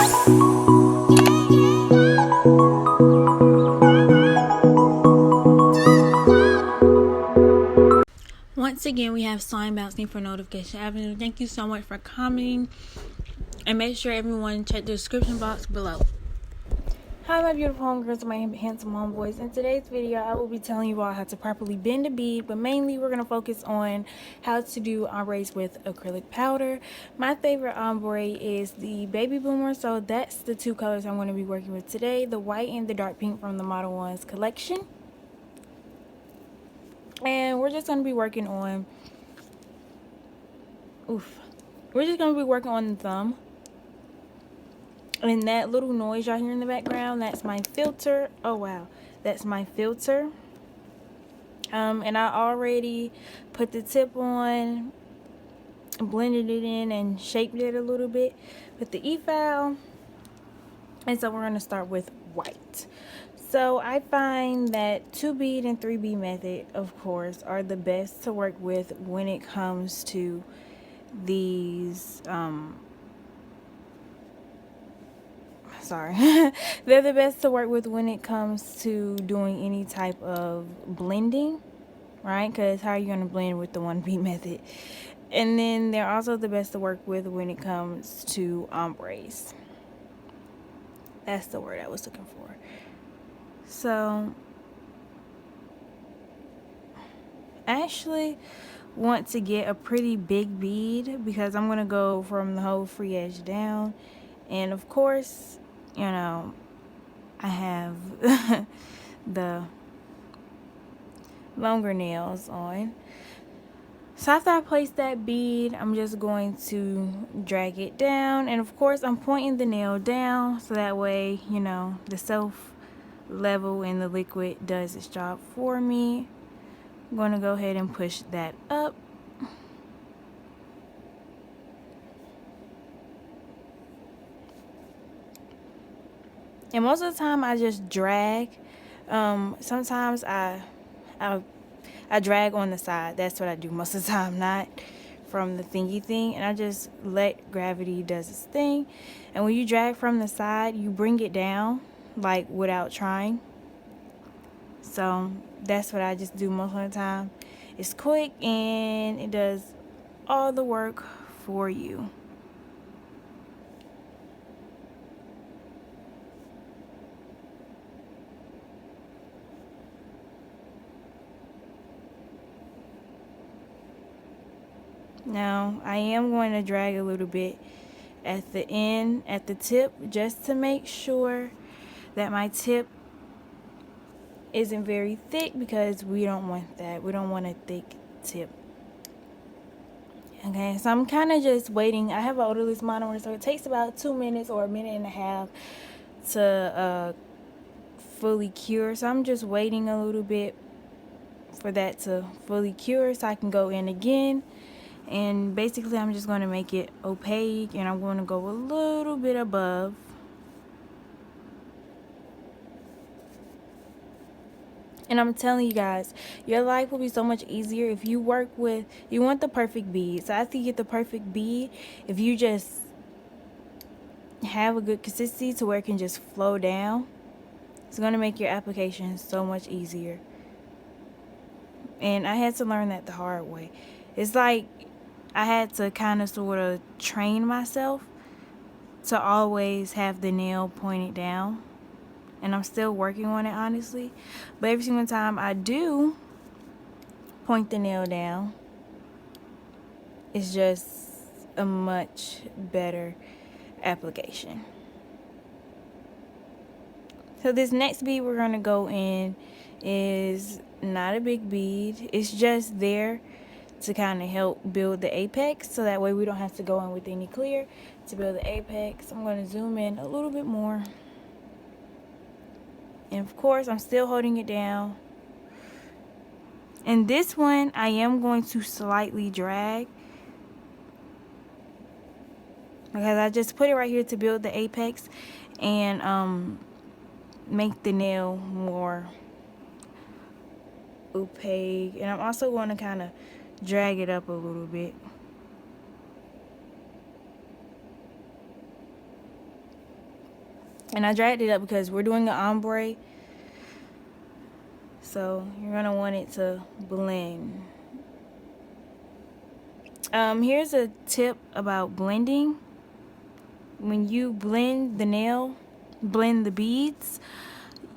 Once again, we have slime bouncing for notification avenue. Thank you so much for commenting, and make sure everyone check the description box below. Hi my beautiful homegirls and my handsome homeboys. In today's video I will be telling you all how to properly bend a bead, but mainly we're going to focus on how to do ombres with acrylic powder. My favorite ombre is the baby boomer, so that's the two colors I'm going to be working with today, the white and the dark pink from the Model 1's collection. And we're just going to be working on the thumb. And that little noise y'all hear in the background, that's my filter. Oh wow, that's my filter. And I already put the tip on, blended it in and shaped it a little bit with the e-file. And so we're going to start with white. So I find that 2 bead and 3 bead method, of course, are the best to work with when it comes to these they're the best to work with when it comes to doing any type of blending, right? Because how are you going to blend with the 1 bead method? And then they're also the best to work with when it comes to ombres. That's the word I was looking for. So I actually want to get a pretty big bead because I'm going to go from the whole free edge down. And of course, you know, I have the longer nails on. So after I place that bead, I'm just going to drag it down. And of course, I'm pointing the nail down so that way, you know, the self level in the liquid does its job for me. I'm going to go ahead and push that up. And most of the time I just drag. Sometimes I drag on the side. That's what I do most of the time, not from the thingy thing. And I just let gravity does its thing. And when you drag from the side, you bring it down like without trying. So that's what I just do most of the time. It's quick and it does all the work for you. Now, I am going to drag a little bit at the end, at the tip, just to make sure that my tip isn't very thick, because we don't want that. We don't want a thick tip. Okay, so I'm kind of just waiting. I have an odorless monomer, so it takes about 2 minutes or a minute and a half to fully cure. So I'm just waiting a little bit for that to fully cure so I can go in again. And basically I'm just going to make it opaque, and I'm going to go a little bit above. And I'm telling you guys, your life will be so much easier if you work with, you want the perfect bead. So after you get the perfect bead, if you just have a good consistency to where it can just flow down, it's going to make your application so much easier. And I had to learn that the hard way. It's like I had to kind of sort of train myself to always have the nail pointed down. And I'm still working on it, honestly. But every single time I do point the nail down, it's just a much better application. So this next bead we're going to go in is not a big bead. It's just there to kind of help build the apex, so that way we don't have to go in with any clear to build the apex. I'm going to zoom in a little bit more. And of course, I'm still holding it down. And this one, I am going to slightly drag, because I just put it right here to build the apex and make the nail more opaque. And I'm also going to kind of drag it up a little bit. And I dragged it up because we're doing an ombre. So you're going to want it to blend. Here's a tip about blending. When you blend the nail, blend the beads,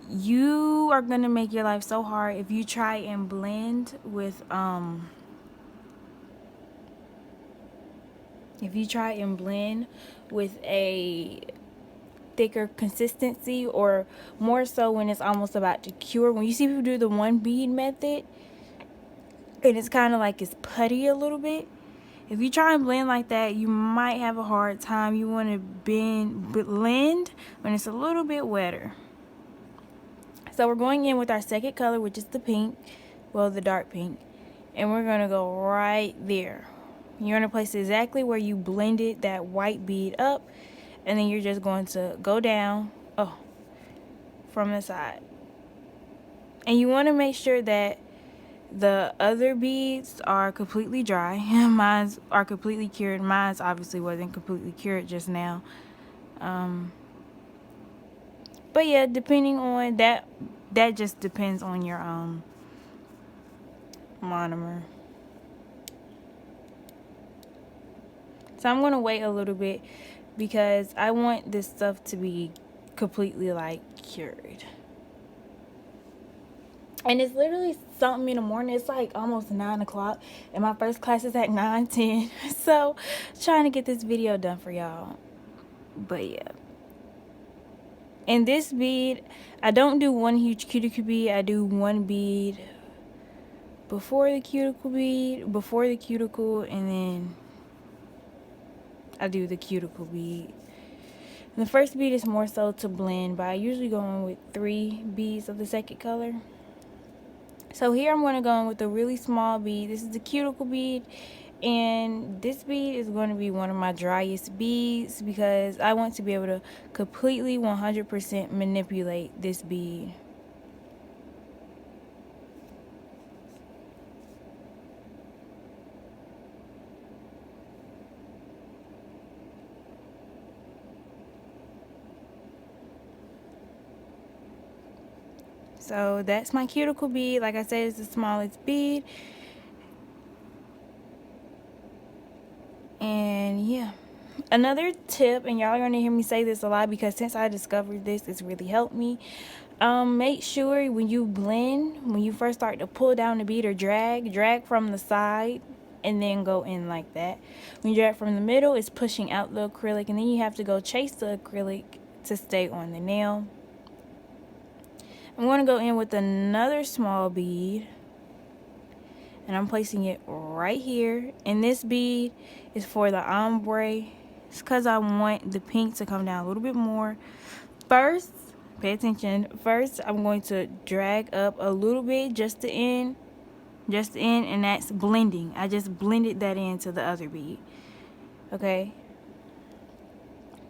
you are going to make your life so hard if you try and blend with a thicker consistency, or more so when it's almost about to cure. When you see people do the one bead method and it's kind of like it's putty a little bit, if you try and blend like that, you might have a hard time. You want to blend when it's a little bit wetter. So we're going in with our second color, which is the pink, well, the dark pink, and we're going to go right there. You're going to place it exactly where you blended that white bead up, and then you're just going to go down from the side. And you want to make sure that the other beads are completely dry. Mine are completely cured. Mine obviously wasn't completely cured just now. But yeah, depending on that just depends on your monomer. So I'm going to wait a little bit because I want this stuff to be completely like cured. And it's literally something in the morning. It's like almost 9 o'clock, and my first class is at 9:10. So trying to get this video done for y'all. But yeah. And this bead, I don't do one huge cuticle bead. I do one bead before the cuticle and then I do the cuticle bead. And the first bead is more so to blend, but I usually go in with 3 beads of the second color. So here I'm going to go in with a really small bead. This is the cuticle bead, and this bead is going to be one of my driest beads because I want to be able to completely 100% manipulate this bead. So that's my cuticle bead. Like I said, it's the smallest bead. And yeah, another tip, and y'all are going to hear me say this a lot because since I discovered this, it's really helped me. Make sure when you blend, when you first start to pull down the bead or drag from the side and then go in like that. When you drag from the middle, it's pushing out the acrylic, and then you have to go chase the acrylic to stay on the nail. I'm going to go in with another small bead, and I'm placing it right here. And this bead is for the ombre. It's because I want the pink to come down a little bit more. First, pay attention. First, I'm going to drag up a little bit just to end, and that's blending. I just blended that into the other bead. Okay.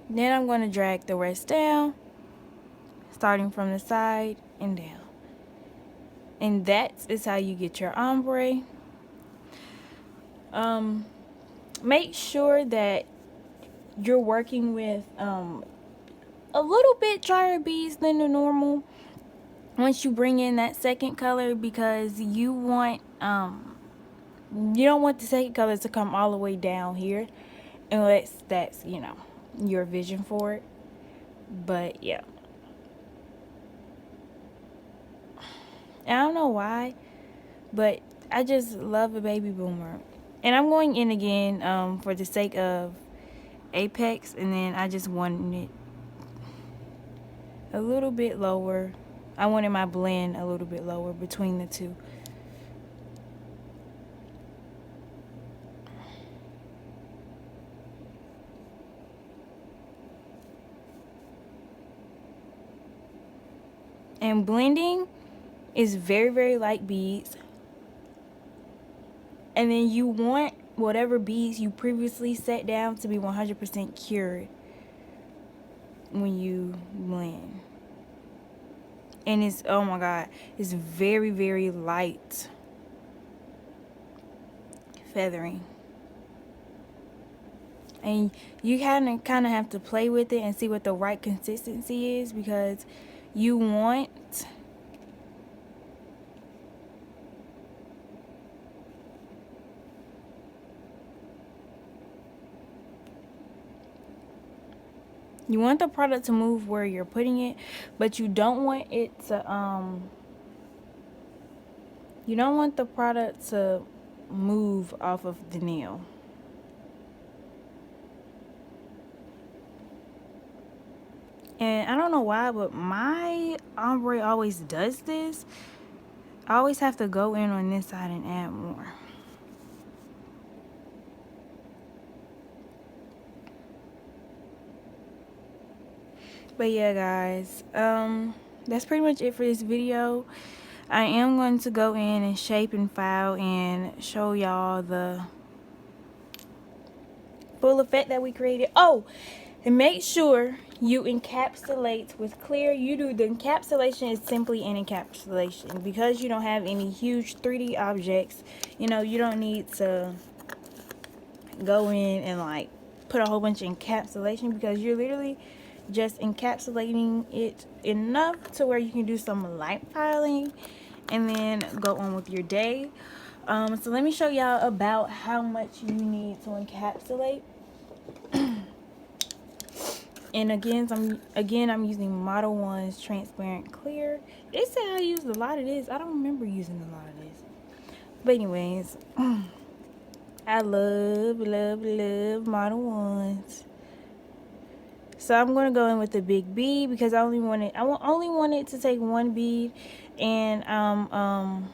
Then I'm going to drag the rest down, starting from the side and down. And that is how you get your ombre. Make sure that you're working with a little bit drier beads than the normal once you bring in that second color, because you want you don't want the second color to come all the way down here unless that's, you know, your vision for it. But yeah, I don't know why, but I just love a baby boomer. And I'm going in again for the sake of apex, and then I just wanted it a little bit lower. I wanted my blend a little bit lower between the two. And blending is very, very light beads. And then you want whatever beads you previously set down to be 100% cured when you blend. And it's, oh my god, it's very, very light feathering. And you kind of have to play with it and see what the right consistency is, because you want the product to move where you're putting it, but you don't want it to you don't want the product to move off of the nail. And I don't know why, but my ombre always does this. I always have to go in on this side and add more. But yeah, guys, that's pretty much it for this video. I am going to go in and shape and file and show y'all the full effect that we created. Oh, and make sure you encapsulate with clear. You do the encapsulation is simply an encapsulation, because you don't have any huge 3D objects. You know, you don't need to go in and like put a whole bunch of encapsulation, because you're literally just encapsulating it enough to where you can do some light filing and then go on with your day. So let me show y'all about how much you need to encapsulate. And again, I'm using Model 1's transparent clear. They say I used a lot of this. I don't remember using a lot of this. But anyways, I love Model 1's. So I'm gonna go in with the big bead, because I only wanted to take one bead, and I'm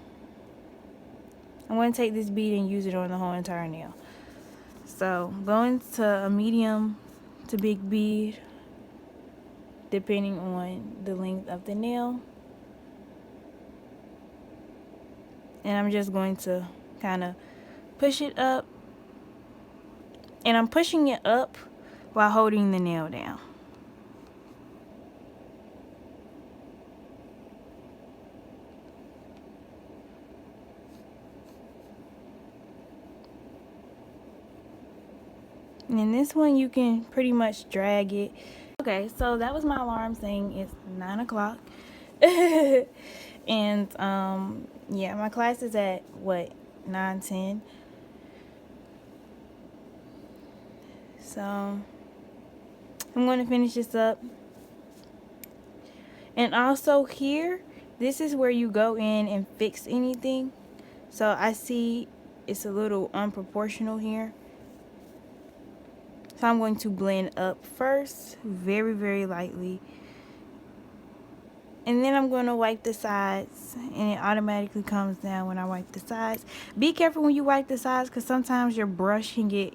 gonna take this bead and use it on the whole entire nail. So going to a medium to big bead, depending on the length of the nail. And I'm just going to kind of push it up. And I'm pushing it up while holding the nail down. And in this one, you can pretty much drag it. Okay, so that was my alarm saying it's 9 o'clock. And yeah, my class is at what, 9:10. So I'm going to finish this up. And also here, this is where you go in and fix anything. So I see it's a little unproportional here. So I'm going to blend up first, very, very lightly. And then I'm going to wipe the sides, and it automatically comes down when I wipe the sides. Be careful when you wipe the sides, because sometimes your brush can get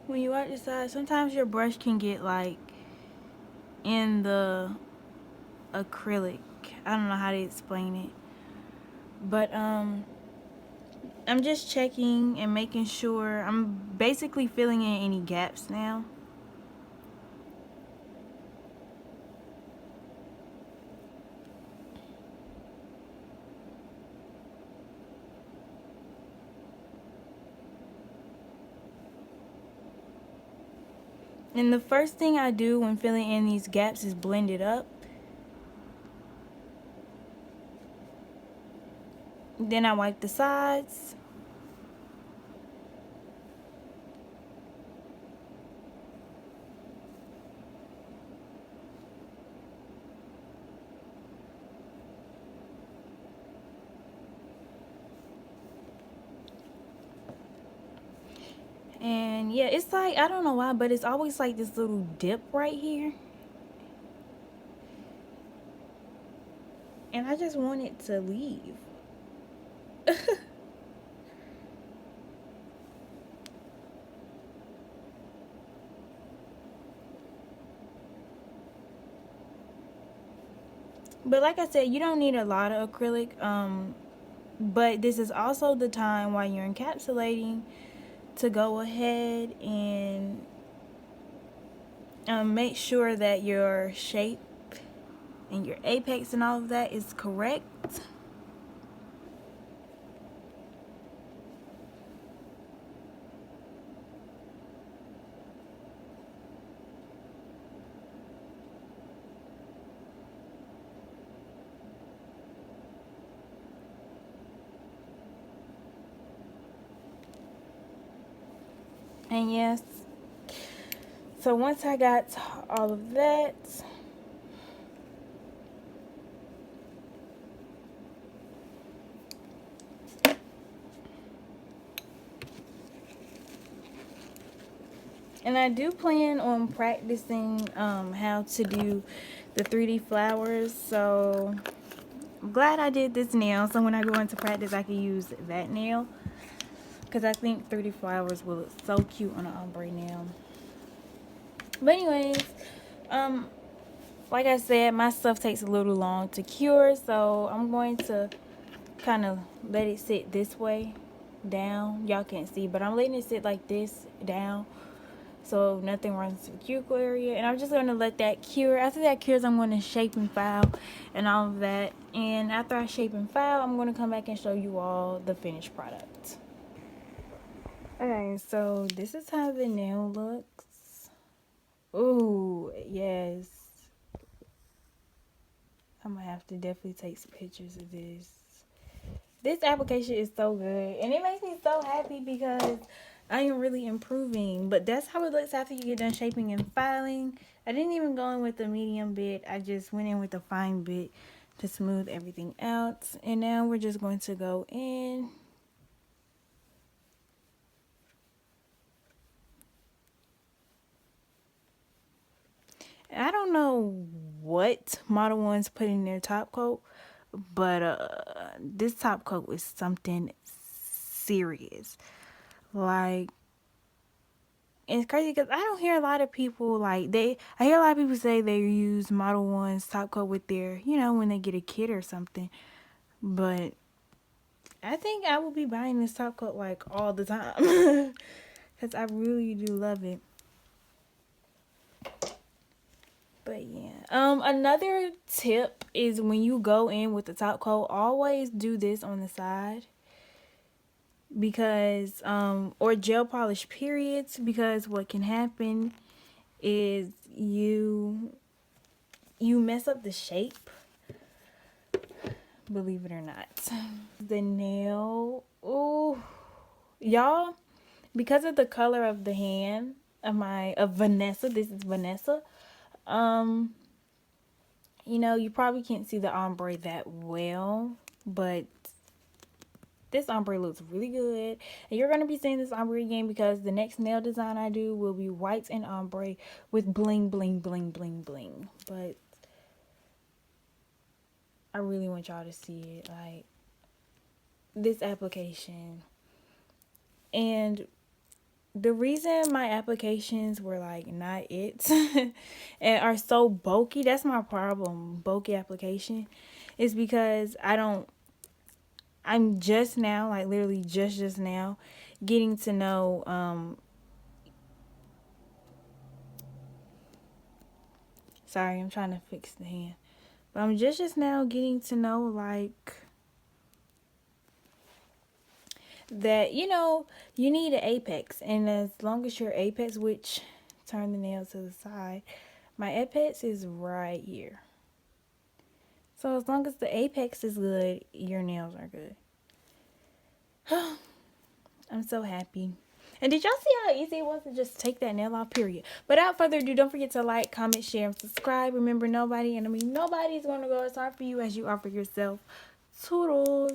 when you wipe the sides, sometimes your brush can get like in the acrylic. I don't know how to explain it, but I'm just checking and making sure. I'm basically filling in any gaps now. And the first thing I do when filling in these gaps is blend it up. Then I wipe the sides. And yeah, it's like, I don't know why, but it's always like this little dip right here. And I just want it to leave. But like I said, you don't need a lot of acrylic. But this is also the time while you're encapsulating to go ahead and make sure that your shape and your apex and all of that is correct. And yes, so once I got all of that, and I do plan on practicing how to do the 3D flowers, so I'm glad I did this nail, so when I go into practice I can use that nail, because I think 3D flowers will look so cute on an ombre nail. But anyways, like I said, my stuff takes a little long to cure, so I'm going to kind of let it sit this way down. Y'all can't see, but I'm letting it sit like this down so nothing runs to the cuticle area, and I'm just going to let that cure. After that cures, I'm going to shape and file and all of that, and after I shape and file, I'm going to come back and show you all the finished product. Okay, so this is how the nail looks. Ooh, yes, I'm gonna have to definitely take some pictures of this. This application is so good, and it makes me so happy because I am really improving. But that's how it looks after you get done shaping and filing. I didn't even go in with the medium bit. I just went in with the fine bit to smooth everything out. And now we're just going to go in. I don't know what Model 1s put in their top coat, but this top coat is something serious. Like, it's crazy because I don't hear a lot of people I hear a lot of people say they use Model 1's top coat with their, when they get a kit or something. But I think I will be buying this top coat like all the time because I really do love it. But yeah, another tip is when you go in with the top coat, always do this on the side, because or gel polish periods, because what can happen is you mess up the shape, believe it or not. The nail, ooh, y'all, because of the color of the hand of Vanessa, this is Vanessa, you probably can't see the ombre that well, but this ombre looks really good, and you're going to be seeing this ombre again because the next nail design I do will be whites and ombre with bling bling bling bling bling. But I really want y'all to see it, like this application. And the reason my applications were like not it and are so bulky, that's my problem, bulky application, is because I'm just now, like literally just now getting to know sorry, I'm trying to fix the hand. But I'm just now getting to know like that, you need an apex, and as long as your apex, which turn the nail to the side, my apex is right here. So as long as the apex is good, your nails are good. I'm so happy. And did y'all see how easy it was to just take that nail off, period? But without further ado, don't forget to like, comment, share, and subscribe. Remember, nobody's going to go as hard for you as you are for yourself. Toodles.